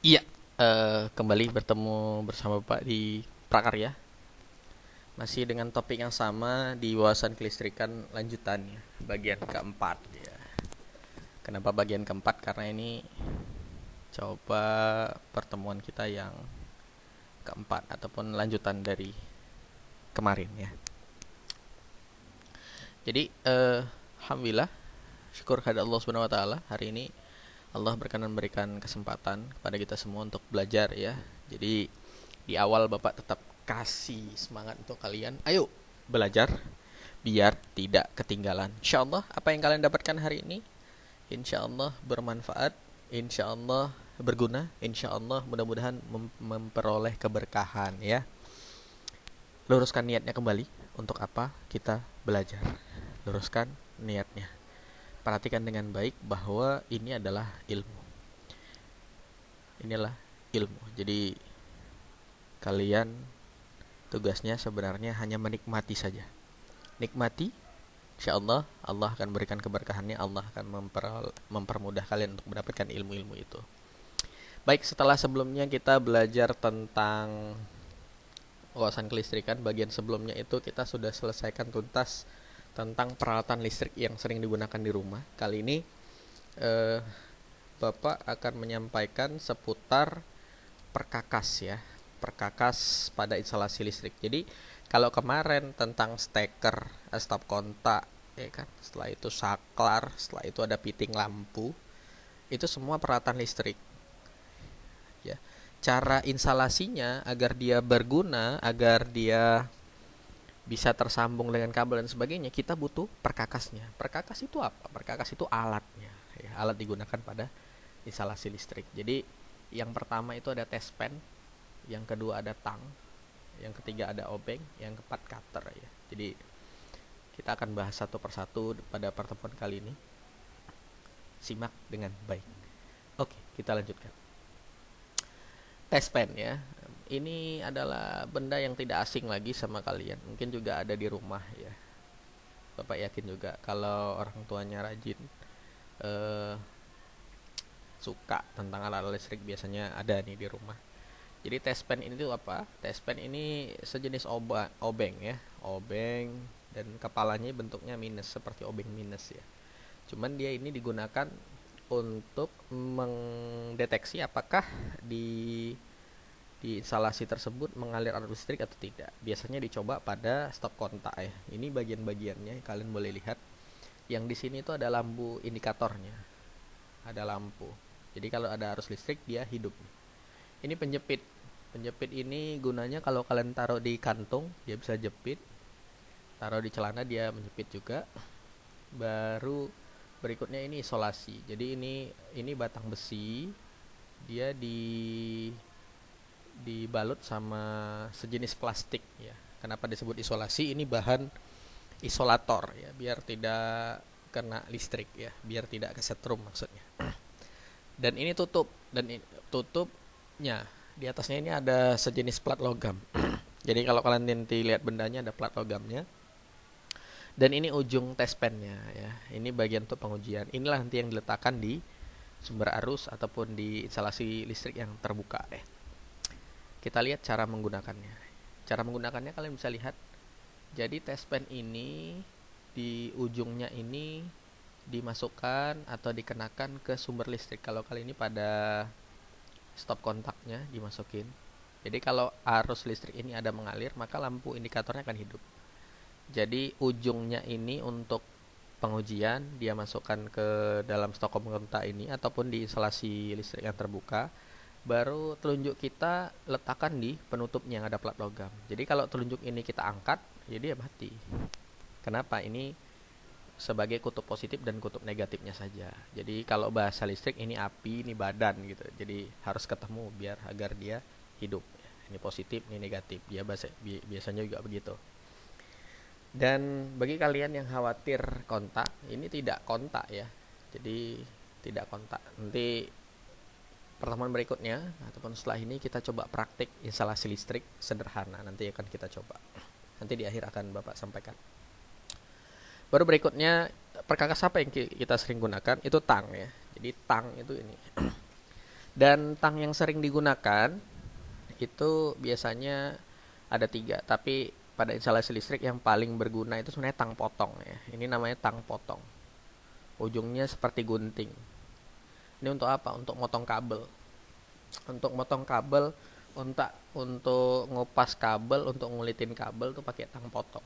Iya, kembali bertemu bersama Bapak di Prakarya. Masih dengan topik yang sama di wawasan kelistrikan lanjutannya, bagian keempat ya. Kenapa bagian keempat? Karena ini coba pertemuan kita yang keempat ataupun lanjutan dari kemarin ya. Jadi, alhamdulillah, syukur kepada Allah Subhanahu wa taala, hari ini Allah berkenan memberikan kesempatan kepada kita semua untuk belajar ya. Jadi di awal Bapak tetap kasih semangat untuk kalian. Ayo belajar biar tidak ketinggalan. Insya Allah apa yang kalian dapatkan hari ini, insya Allah bermanfaat, insya Allah berguna, insya Allah mudah-mudahan memperoleh keberkahan ya. Luruskan niatnya kembali. Untuk apa kita belajar? Luruskan niatnya. Perhatikan dengan baik bahwa ini adalah ilmu. Inilah ilmu. Jadi kalian tugasnya sebenarnya hanya menikmati saja. Nikmati, insya Allah Allah akan berikan keberkahannya. Allah akan mempermudah kalian untuk mendapatkan ilmu-ilmu itu. Baik, setelah sebelumnya kita belajar tentang wawasan kelistrikan, bagian sebelumnya itu kita sudah selesaikan tuntas tentang peralatan listrik yang sering digunakan di rumah. Kali ini eh, Bapak akan menyampaikan seputar perkakas ya, perkakas pada instalasi listrik. Jadi kalau kemarin tentang steker, stop kontak, ya kan, setelah itu saklar, setelah itu ada piting lampu, itu semua peralatan listrik. Ya, cara instalasinya agar dia berguna, agar dia bisa tersambung dengan kabel dan sebagainya, kita butuh perkakasnya. Perkakas itu apa? Perkakas itu alatnya, ya, alat digunakan pada instalasi listrik. Jadi yang pertama itu ada test pen, yang kedua ada tang, yang ketiga ada obeng, yang keempat cutter ya. Jadi kita akan bahas satu persatu pada pertemuan kali ini. Simak dengan baik. Oke, kita lanjutkan. Test pen ya. Ini adalah benda yang tidak asing lagi sama kalian. Mungkin juga ada di rumah ya. Bapak yakin juga kalau orang tuanya rajin eh, suka tentang alat listrik, biasanya ada nih di rumah. Jadi test pen ini tuh apa? Test pen ini sejenis obeng ya, obeng, dan kepalanya bentuknya minus seperti obeng minus ya. Cuman dia ini digunakan untuk mendeteksi apakah di instalasi tersebut mengalir arus listrik atau tidak. Biasanya dicoba pada stop kontak ya. Ini bagian-bagiannya kalian boleh lihat. Yang di sini itu ada lampu indikatornya. Ada lampu. Jadi kalau ada arus listrik dia hidup. Ini penjepit. Penjepit ini gunanya kalau kalian taruh di kantung, dia bisa jepit. Taruh di celana dia menjepit juga. Baru berikutnya ini isolasi. Jadi ini batang besi. Dia dibalut sama sejenis plastik ya. Kenapa disebut isolasi? Ini bahan isolator ya, biar tidak kena listrik ya, biar tidak kesetrum maksudnya. Dan ini tutup, dan tutupnya di atasnya ini ada sejenis plat logam. Jadi kalau kalian nanti lihat bendanya ada plat logamnya. Dan ini ujung test pennya ya. Ini bagian untuk pengujian. Inilah nanti yang diletakkan di sumber arus ataupun di instalasi listrik yang terbuka deh. Kita lihat cara menggunakannya. Cara menggunakannya kalian bisa lihat. Jadi test pen ini di ujungnya ini dimasukkan atau dikenakan ke sumber listrik. Kalau kali ini pada stop kontaknya dimasukin. Jadi kalau arus listrik ini ada mengalir, maka lampu indikatornya akan hidup. Jadi ujungnya ini untuk pengujian, dia masukkan ke dalam stop kontak ini ataupun di instalasi listrik yang terbuka. Baru telunjuk kita letakkan di penutupnya yang ada plat logam. Jadi kalau telunjuk ini kita angkat, jadi dia mati. Kenapa? Ini sebagai kutub positif dan kutub negatifnya saja. Jadi kalau bahasa listrik ini api, ini badan gitu. Jadi harus ketemu biar agar dia hidup. Ini positif, ini negatif. Dia biasanya juga begitu. Dan bagi kalian yang khawatir kontak, ini tidak kontak ya. Jadi tidak kontak. Nanti pertemuan berikutnya ataupun setelah ini kita coba praktik instalasi listrik sederhana, nanti akan kita coba. Nanti di akhir akan Bapak sampaikan. Baru berikutnya, perkakas apa yang kita sering gunakan? Itu tang ya. Jadi tang itu ini. Dan tang yang sering digunakan itu biasanya ada 3, tapi pada instalasi listrik yang paling berguna itu sebenarnya tang potong ya. Ini namanya tang potong. Ujungnya seperti gunting. Ini untuk apa? Untuk motong kabel. Untuk motong kabel, untuk ngupas kabel, untuk ngulitin kabel tuh pakai tang potong.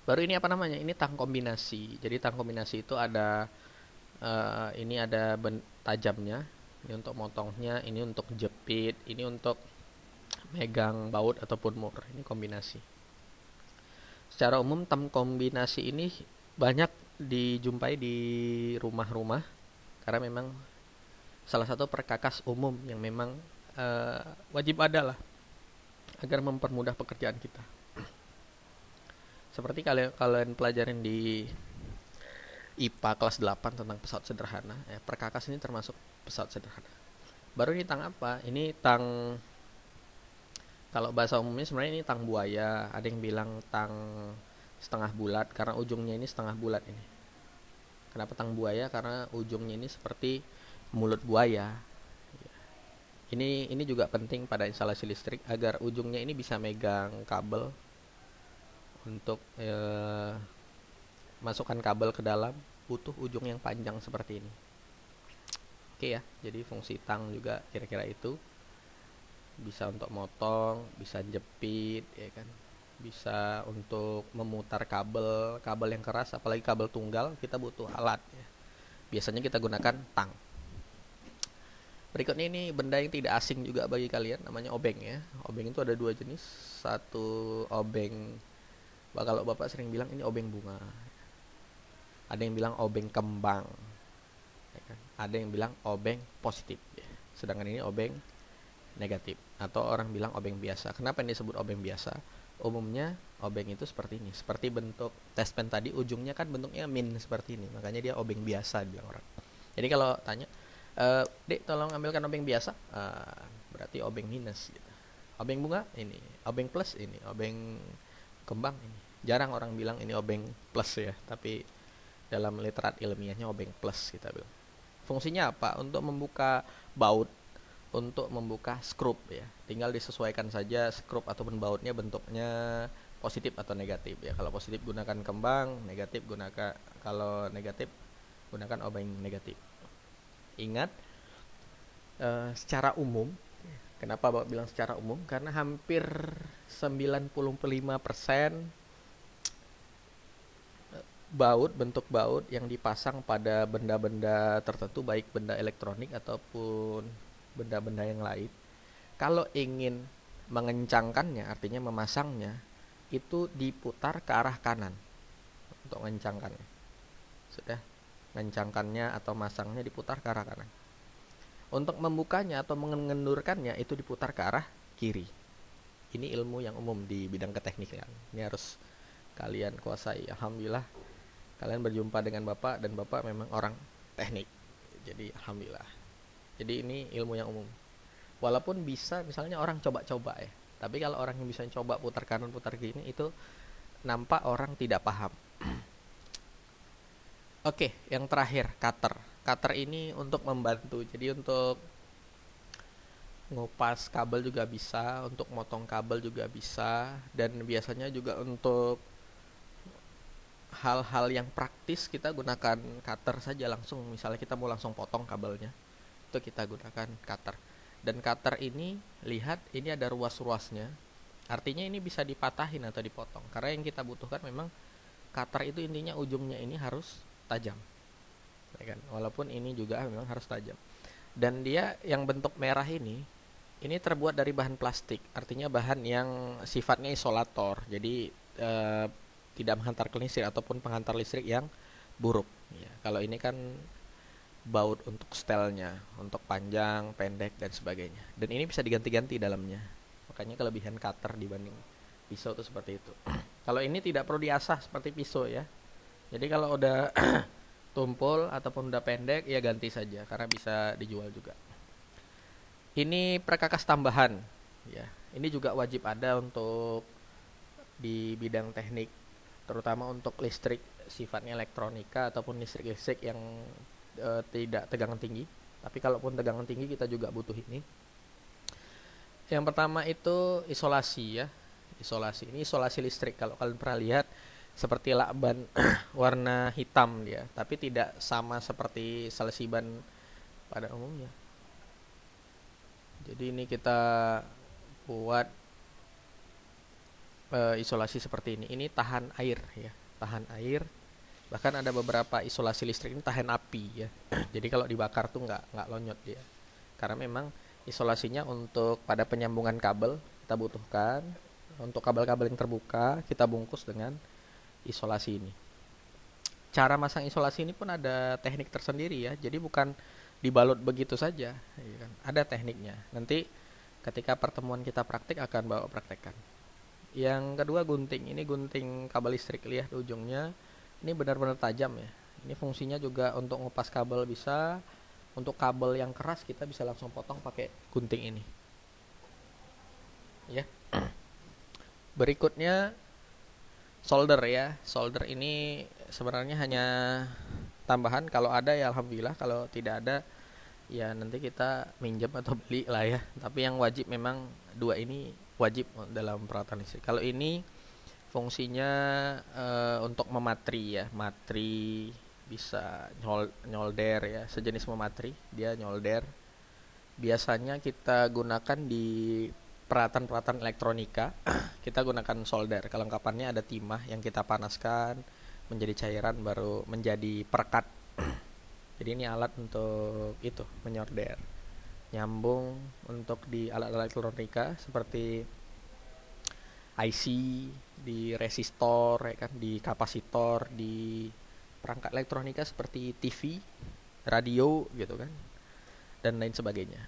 Baru ini apa namanya? Ini tang kombinasi. Jadi tang kombinasi itu ada ini ada tajamnya. Ini untuk motongnya, ini untuk jepit, ini untuk megang baut ataupun mur. Ini kombinasi. Secara umum tang kombinasi ini banyak dijumpai di rumah-rumah karena memang salah satu perkakas umum yang memang wajib ada lah agar mempermudah pekerjaan kita. Seperti kalian pelajarin di IPA kelas 8 tentang pesawat sederhana, perkakas ini termasuk pesawat sederhana. Baru ini tang apa? Ini tang, kalau bahasa umumnya sebenarnya ini tang buaya. Ada yang bilang tang setengah bulat karena ujungnya ini setengah bulat ini. Kenapa tang buaya? Karena ujungnya ini seperti mulut buaya. Ini juga penting pada instalasi listrik agar ujungnya ini bisa megang kabel untuk masukkan kabel ke dalam, butuh ujung yang panjang seperti ini. Oke ya, jadi fungsi tang juga kira-kira itu. Bisa untuk motong, bisa jepit ya kan. Bisa untuk memutar kabel yang keras, apalagi kabel tunggal, kita butuh alat ya. Biasanya kita gunakan tang. Berikutnya ini benda yang tidak asing juga bagi kalian, namanya obeng ya. Obeng itu ada 2 jenis. Satu obeng, kalau Bapak sering bilang ini obeng bunga. Ada yang bilang obeng kembang. Ya kan? Ada yang bilang obeng positif ya. Sedangkan ini obeng negatif atau orang bilang obeng biasa. Kenapa ini disebut obeng biasa? Umumnya obeng itu seperti ini, seperti bentuk tespen tadi, ujungnya kan bentuknya min seperti ini, makanya dia obeng biasa bilang orang. Jadi kalau tanya, Dek tolong ambilkan obeng biasa, berarti obeng minus gitu. Obeng bunga ini, obeng plus ini, obeng kembang ini. Jarang orang bilang ini obeng plus ya, tapi dalam literat ilmiahnya obeng plus kita bilang. Fungsinya apa? Untuk membuka baut, untuk membuka skrup ya. Tinggal disesuaikan saja skrup ataupun bautnya bentuknya positif atau negatif ya. Kalau positif gunakan kembang, negatif kalau negatif gunakan obeng negatif. Ingat, secara umum, kenapa Bapak bilang secara umum? Karena hampir 95% bentuk baut yang dipasang pada benda-benda tertentu, baik benda elektronik ataupun benda-benda yang lain, kalau ingin mengencangkannya, artinya memasangnya, itu diputar ke arah kanan untuk mengencangkannya. Sudah, mengencangkannya atau masangnya diputar ke arah kanan. Untuk membukanya atau mengendurkannya itu diputar ke arah kiri. Ini ilmu yang umum di bidang keteknikan. Ini harus kalian kuasai. Alhamdulillah kalian berjumpa dengan Bapak dan Bapak memang orang teknik. Jadi alhamdulillah. Jadi ini ilmu yang umum. Walaupun bisa misalnya orang coba-coba ya. Tapi kalau orang yang bisa coba putar kanan putar kiri itu nampak orang tidak paham. Oke, yang terakhir cutter. Cutter ini untuk membantu. Jadi untuk ngupas kabel juga bisa, untuk motong kabel juga bisa, dan biasanya juga untuk hal-hal yang praktis kita gunakan cutter saja langsung. Misalnya kita mau langsung potong kabelnya, itu kita gunakan cutter. Dan cutter ini, lihat ini ada ruas-ruasnya, artinya ini bisa dipatahin atau dipotong. Karena yang kita butuhkan memang cutter itu intinya ujungnya ini harus tajam ya kan? Walaupun ini juga memang harus tajam. Dan dia yang bentuk merah ini terbuat dari bahan plastik, artinya bahan yang sifatnya isolator, jadi tidak menghantar ke listrik ataupun penghantar listrik yang buruk ya. Kalau ini kan baut untuk setelnya, untuk panjang, pendek dan sebagainya. Dan ini bisa diganti-ganti dalamnya. Makanya kelebihan cutter dibanding pisau itu seperti itu. Kalau ini tidak perlu diasah seperti pisau ya. Jadi kalau udah tumpul ataupun udah pendek ya ganti saja karena bisa dijual juga. Ini perkakas tambahan ya. Ini juga wajib ada untuk di bidang teknik, terutama untuk listrik sifatnya elektronika ataupun listrik yang tidak tegangan tinggi, Tapi kalaupun tegangan tinggi kita juga butuh ini. Yang pertama itu isolasi ya. Isolasi. Ini isolasi listrik. Kalau kalian pernah lihat seperti lakban warna hitam dia, tapi tidak sama seperti salesiban pada umumnya. Jadi ini kita buat isolasi seperti ini. Ini tahan air ya, tahan air. Bahkan ada beberapa isolasi listrik ini tahan api ya. Jadi kalau dibakar tuh nggak lonyot dia. Karena memang isolasinya untuk pada penyambungan kabel kita butuhkan. Untuk kabel-kabel yang terbuka kita bungkus dengan isolasi ini. Cara masang isolasi ini pun ada teknik tersendiri ya. Jadi bukan dibalut begitu saja, ya kan? Ada tekniknya. Nanti ketika pertemuan kita praktik akan bawa praktekkan. Yang kedua gunting. Ini gunting kabel listrik, lihat ujungnya. Ini benar-benar tajam ya. Ini fungsinya juga untuk ngupas kabel bisa. Untuk kabel yang keras kita bisa langsung potong pakai gunting ini. Ya. Berikutnya solder ya. Solder ini sebenarnya hanya tambahan, kalau ada ya alhamdulillah, kalau tidak ada ya nanti kita minjem atau beli lah ya. Tapi yang wajib memang dua ini wajib dalam peralatan listrik. Kalau ini fungsinya untuk mematri ya, matri, bisa nyolder ya, sejenis mematri, dia nyolder. Biasanya kita gunakan di peralatan-peralatan elektronika. Kita gunakan solder. Kelengkapannya ada timah yang kita panaskan menjadi cairan baru menjadi perekat. Jadi ini alat untuk itu, menyolder. Nyambung untuk di alat-alat elektronika seperti IC, di resistor ya kan, di kapasitor, di perangkat elektronika seperti TV, radio gitu kan, dan lain sebagainya.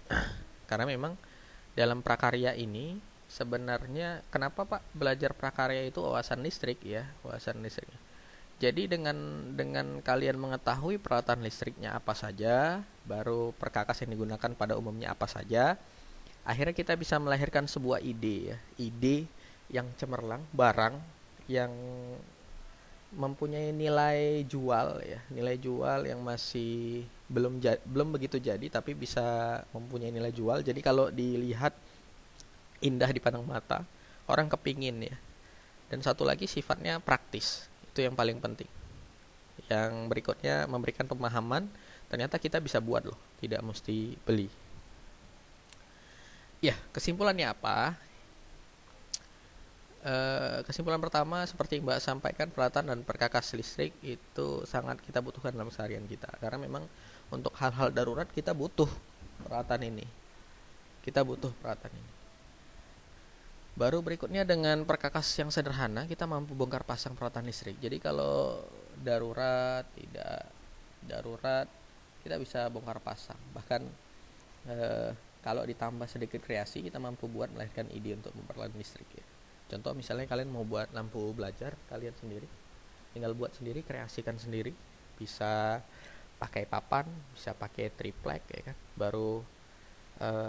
Karena memang dalam prakarya ini sebenarnya kenapa Pak belajar prakarya itu wawasan listrik ya, wawasan listrik. Jadi dengan kalian mengetahui peralatan listriknya apa saja, baru perkakas yang digunakan pada umumnya apa saja, akhirnya kita bisa melahirkan sebuah ide ya, ide yang cemerlang, barang yang mempunyai nilai jual ya, nilai jual yang masih belum begitu jadi tapi bisa mempunyai nilai jual. Jadi kalau dilihat indah dipandang mata, orang kepingin ya. Dan satu lagi sifatnya praktis, itu yang paling penting. Yang berikutnya memberikan pemahaman, ternyata kita bisa buat loh, tidak mesti beli. Ya, kesimpulannya apa? Kesimpulan pertama seperti yang Mbak sampaikan, peralatan dan perkakas listrik itu sangat kita butuhkan dalam seharian kita. Karena memang untuk hal-hal darurat kita butuh peralatan ini. Kita butuh peralatan ini. Baru berikutnya dengan perkakas yang sederhana kita mampu bongkar pasang peralatan listrik. Jadi kalau darurat, tidak darurat, kita bisa bongkar pasang. Bahkan kalau ditambah sedikit kreasi, kita mampu buat melahirkan ide untuk memperlahan listrik ya. Contoh misalnya kalian mau buat lampu belajar kalian sendiri, tinggal buat sendiri, kreasikan sendiri. Bisa pakai papan, bisa pakai triplek ya kan. Baru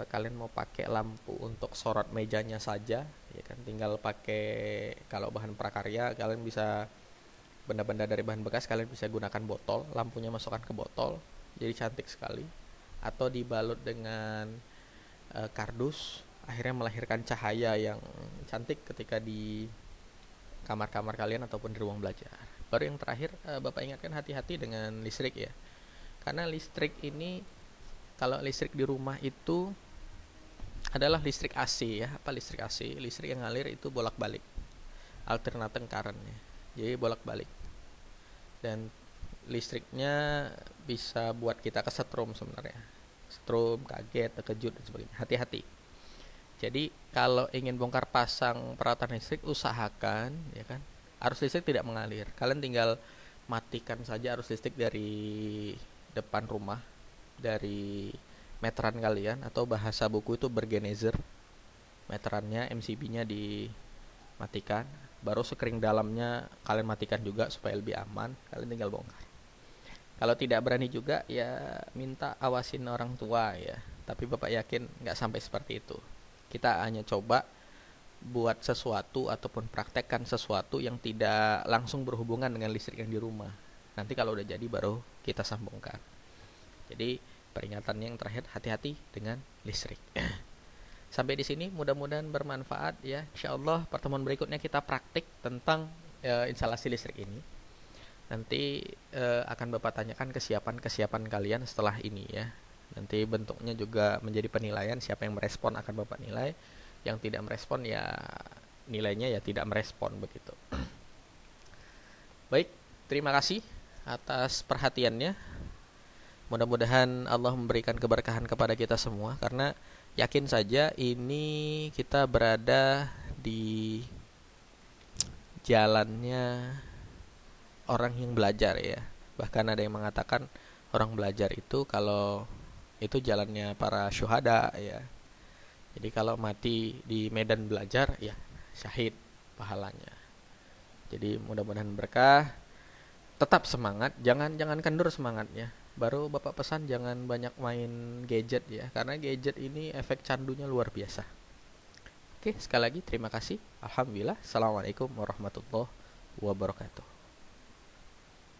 kalian mau pakai lampu untuk sorot mejanya saja ya kan, tinggal pakai, kalau bahan prakarya kalian bisa benda-benda dari bahan bekas, kalian bisa gunakan botol, lampunya masukkan ke botol, jadi cantik sekali. Atau dibalut dengan kardus, akhirnya melahirkan cahaya yang cantik ketika di kamar-kamar kalian ataupun di ruang belajar. Baru yang terakhir, Bapak ingatkan hati-hati dengan listrik ya. Karena listrik ini, kalau listrik di rumah itu adalah listrik AC ya. Apa listrik AC? Listrik yang ngalir itu bolak-balik, alternating current ya. Jadi bolak-balik. Dan listriknya bisa buat kita kesetrum sebenarnya. Setrum, kaget, terkejut dan sebagainya. Hati-hati. Jadi kalau ingin bongkar pasang peralatan listrik, usahakan ya kan arus listrik tidak mengalir. Kalian tinggal matikan saja arus listrik dari depan rumah, dari meteran kalian, atau bahasa buku itu bergenezer, meterannya, MCB-nya dimatikan. Baru sekring dalamnya kalian matikan juga supaya lebih aman. Kalian tinggal bongkar. Kalau tidak berani juga ya minta awasin orang tua ya. Tapi Bapak yakin nggak sampai seperti itu. Kita hanya coba buat sesuatu ataupun praktekkan sesuatu yang tidak langsung berhubungan dengan listrik yang di rumah. Nanti kalau udah jadi baru kita sambungkan. Jadi peringatannya yang terakhir, hati-hati dengan listrik. Sampai di sini mudah-mudahan bermanfaat ya. Insyaallah pertemuan berikutnya kita praktik tentang instalasi listrik ini. Nanti akan Bapak tanyakan kesiapan kalian setelah ini ya. Nanti bentuknya juga menjadi penilaian, siapa yang merespon akan Bapak nilai, yang tidak merespon ya nilainya ya tidak merespon begitu. Baik, terima kasih atas perhatiannya. Mudah-mudahan Allah memberikan keberkahan kepada kita semua, karena yakin saja ini kita berada di jalannya orang yang belajar ya. Bahkan ada yang mengatakan orang belajar itu kalau itu jalannya para syuhada ya. Jadi kalau mati di medan belajar ya syahid pahalanya. Jadi mudah-mudahan berkah. Tetap semangat, jangan kendur semangatnya. Baru Bapak pesan jangan banyak main gadget ya, karena gadget ini efek candunya luar biasa. Oke, sekali lagi terima kasih. Alhamdulillah. Assalamualaikum warahmatullahi wabarakatuh.